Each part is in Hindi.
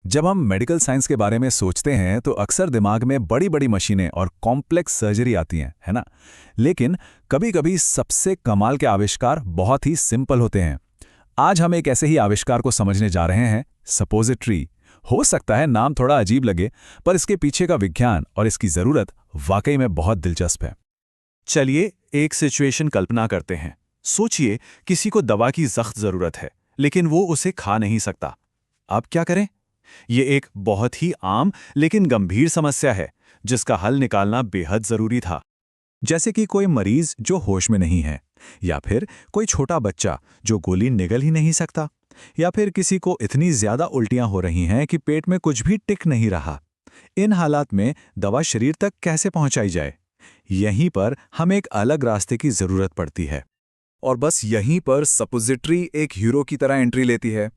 जब हम मेडिकल साइंस के बारे में सोचते हैं तो अक्सर दिमाग में बड़ी बड़ी मशीनें और कॉम्प्लेक्स सर्जरी आती हैं, है ना। लेकिन कभी-कभी सबसे कमाल के आविष्कार बहुत ही सिंपल होते हैं। आज हम एक ऐसे ही आविष्कार को समझने जा रहे हैं, सपोजिटरी। हो सकता है नाम थोड़ा अजीब लगे, पर इसके पीछे का विज्ञान और इसकी ज़रूरत वाकई में बहुत दिलचस्प है। चलिए एक सिचुएशन कल्पना करते हैं। सोचिए किसी को दवा की सख्त जरूरत है, लेकिन वो उसे खा नहीं सकता। अब क्या करें? ये एक बहुत ही आम लेकिन गंभीर समस्या है, जिसका हल निकालना बेहद जरूरी था। जैसे कि कोई मरीज जो होश में नहीं है, या फिर कोई छोटा बच्चा जो गोली निगल ही नहीं सकता, या फिर किसी को इतनी ज्यादा उल्टियां हो रही हैं कि पेट में कुछ भी टिक नहीं रहा। इन हालात में दवा शरीर तक कैसे पहुंचाई जाए? यहीं पर हमें एक अलग रास्ते की जरूरत पड़ती है। और बस यहीं पर सपोजिटरी एक हीरो की तरह एंट्री लेती है।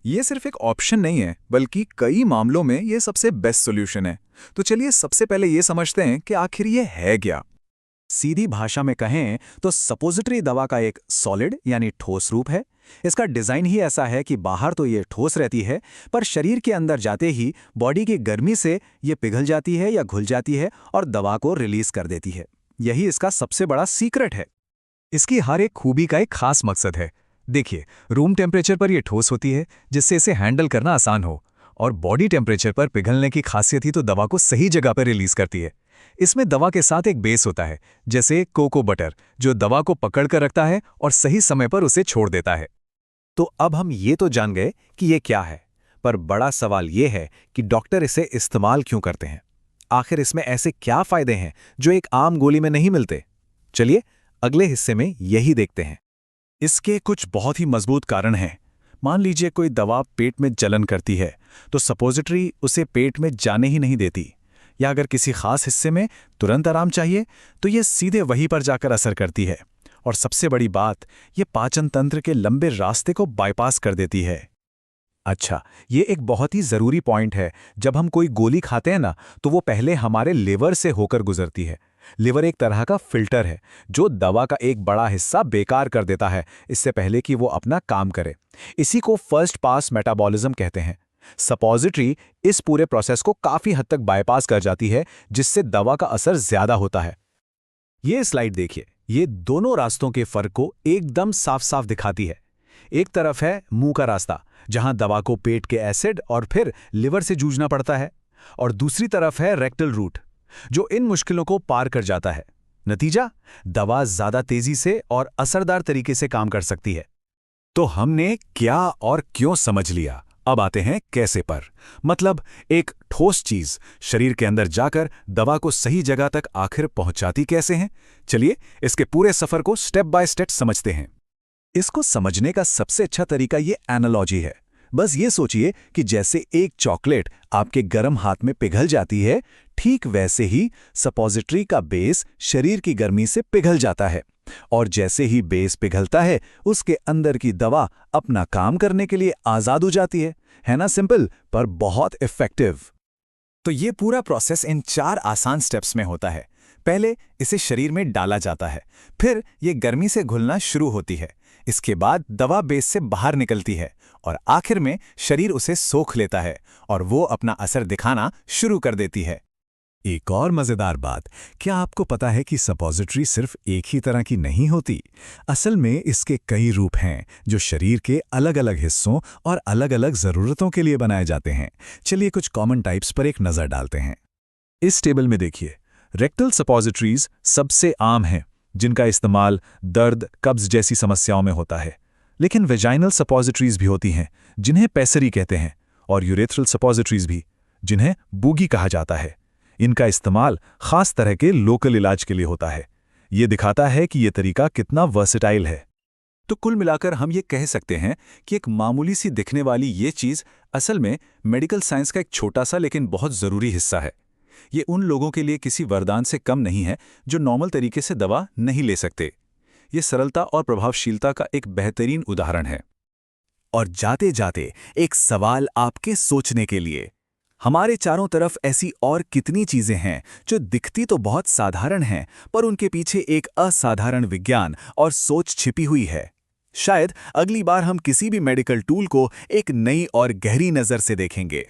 ये सिर्फ एक ऑप्शन नहीं है, बल्कि कई मामलों में ये सबसे बेस्ट सॉल्यूशन है। तो चलिए सबसे पहले ये समझते हैं कि आखिर ये है क्या। सीधी भाषा में कहें तो सपोजिटरी दवा का एक सॉलिड यानी ठोस रूप है। इसका डिजाइन ही ऐसा है कि बाहर तो ये ठोस रहती है, पर शरीर के अंदर जाते ही बॉडी की गर्मी से ये पिघल जाती है या घुल जाती है और दवा को रिलीज कर देती है। यही इसका सबसे बड़ा सीक्रेट है। इसकी हर एक खूबी का एक खास मकसद है। देखिए, रूम टेम्परेचर पर यह ठोस होती है, जिससे इसे हैंडल करना आसान हो, और बॉडी टेम्परेचर पर पिघलने की खासियत ही तो दवा को सही जगह पर रिलीज करती है। इसमें दवा के साथ एक बेस होता है, जैसे कोको बटर, जो दवा को पकड़ कर रखता है और सही समय पर उसे छोड़ देता है। तो अब हम ये तो जान गए कि ये क्या है, पर बड़ा सवाल ये है कि डॉक्टर इसे इस्तेमाल क्यों करते हैं। आखिर इसमें ऐसे क्या फायदे हैं जो एक आम गोली में नहीं मिलते? चलिए अगले हिस्से में यही देखते हैं। इसके कुछ बहुत ही मजबूत कारण हैं। मान लीजिए कोई दवा पेट में जलन करती है, तो सपोजिटरी उसे पेट में जाने ही नहीं देती। या अगर किसी खास हिस्से में तुरंत आराम चाहिए, तो ये सीधे वहीं पर जाकर असर करती है। और सबसे बड़ी बात, ये पाचन तंत्र के लंबे रास्ते को बाईपास कर देती है। अच्छा, ये एक बहुत ही ज़रूरी पॉइंट है। जब हम कोई गोली खाते हैं ना, तो वो पहले हमारे लिवर से होकर गुजरती है। लिवर एक तरह का फिल्टर है, जो दवा का एक बड़ा हिस्सा बेकार कर देता है, इससे पहले कि वो अपना काम करे। इसी को फर्स्ट पास मेटाबॉलिज्म कहते हैं। सपोजिटरी इस पूरे प्रोसेस को काफ़ी हद तक बाईपास कर जाती है, जिससे दवा का असर ज़्यादा होता है। ये स्लाइड देखिए, ये दोनों रास्तों के फर्क को एकदम साफ साफ दिखाती है। एक तरफ है मुंह का रास्ता, जहां दवा को पेट के एसिड और फिर लिवर से जूझना पड़ता है, और दूसरी तरफ है रेक्टल रूट, जो इन मुश्किलों को पार कर जाता है। नतीजा, दवा ज्यादा तेजी से और असरदार तरीके से काम कर सकती है। तो हमने क्या और क्यों समझ लिया, अब आते हैं कैसे पर। मतलब एक ठोस चीज शरीर के अंदर जाकर दवा को सही जगह तक आखिर पहुंचाती कैसे है। चलिए इसके पूरे सफर को स्टेप बाय स्टेप समझते हैं। इसको समझने का सबसे अच्छा तरीका ये एनालॉजी है। बस ये सोचिए कि जैसे एक चॉकलेट आपके गर्म हाथ में पिघल जाती है, ठीक वैसे ही सपोजिटरी का बेस शरीर की गर्मी से पिघल जाता है। और जैसे ही बेस पिघलता है, उसके अंदर की दवा अपना काम करने के लिए आजाद हो जाती है ना। सिंपल पर बहुत इफेक्टिव। तो ये पूरा प्रोसेस इन 4 आसान स्टेप्स में होता है। पहले इसे शरीर में डाला जाता है, फिर ये गर्मी से घुलना शुरू होती है। इसके बाद दवा बेस से बाहर निकलती है, और आखिर में शरीर उसे सोख लेता है और वो अपना असर दिखाना शुरू कर देती है। एक और मजेदार बात, क्या आपको पता है कि सपोजिटरी सिर्फ एक ही तरह की नहीं होती? असल में इसके कई रूप हैं, जो शरीर के अलग अलग हिस्सों और अलग अलग जरूरतों के लिए बनाए जाते हैं। चलिए कुछ कॉमन टाइप्स पर एक नजर डालते हैं। इस टेबल में देखिए, रेक्टल सपोजिटरीज सबसे आम हैं, जिनका इस्तेमाल दर्द, कब्ज जैसी समस्याओं में होता है। लेकिन वेजाइनल सपोजिटरीज भी होती हैं, जिन्हें पेसरी कहते हैं, और यूरेथ्रल सपोजिटरीज भी, जिन्हें बूगी कहा जाता है। इनका इस्तेमाल खास तरह के लोकल इलाज के लिए होता है। ये दिखाता है कि ये तरीका कितना वर्सेटाइल है। तो कुल मिलाकर हम ये कह सकते हैं कि एक मामूली सी दिखने वाली ये चीज़ असल में मेडिकल साइंस का एक छोटा सा लेकिन बहुत ज़रूरी हिस्सा है। ये उन लोगों के लिए किसी वरदान से कम नहीं है जो नॉर्मल तरीके से दवा नहीं ले सकते। ये सरलता और प्रभावशीलता का एक बेहतरीन उदाहरण है। और जाते जाते एक सवाल आपके सोचने के लिए, हमारे चारों तरफ ऐसी और कितनी चीजें हैं जो दिखती तो बहुत साधारण हैं, पर उनके पीछे एक असाधारण विज्ञान और सोच छिपी हुई है। शायद अगली बार हम किसी भी मेडिकल टूल को एक नई और गहरी नज़र से देखेंगे।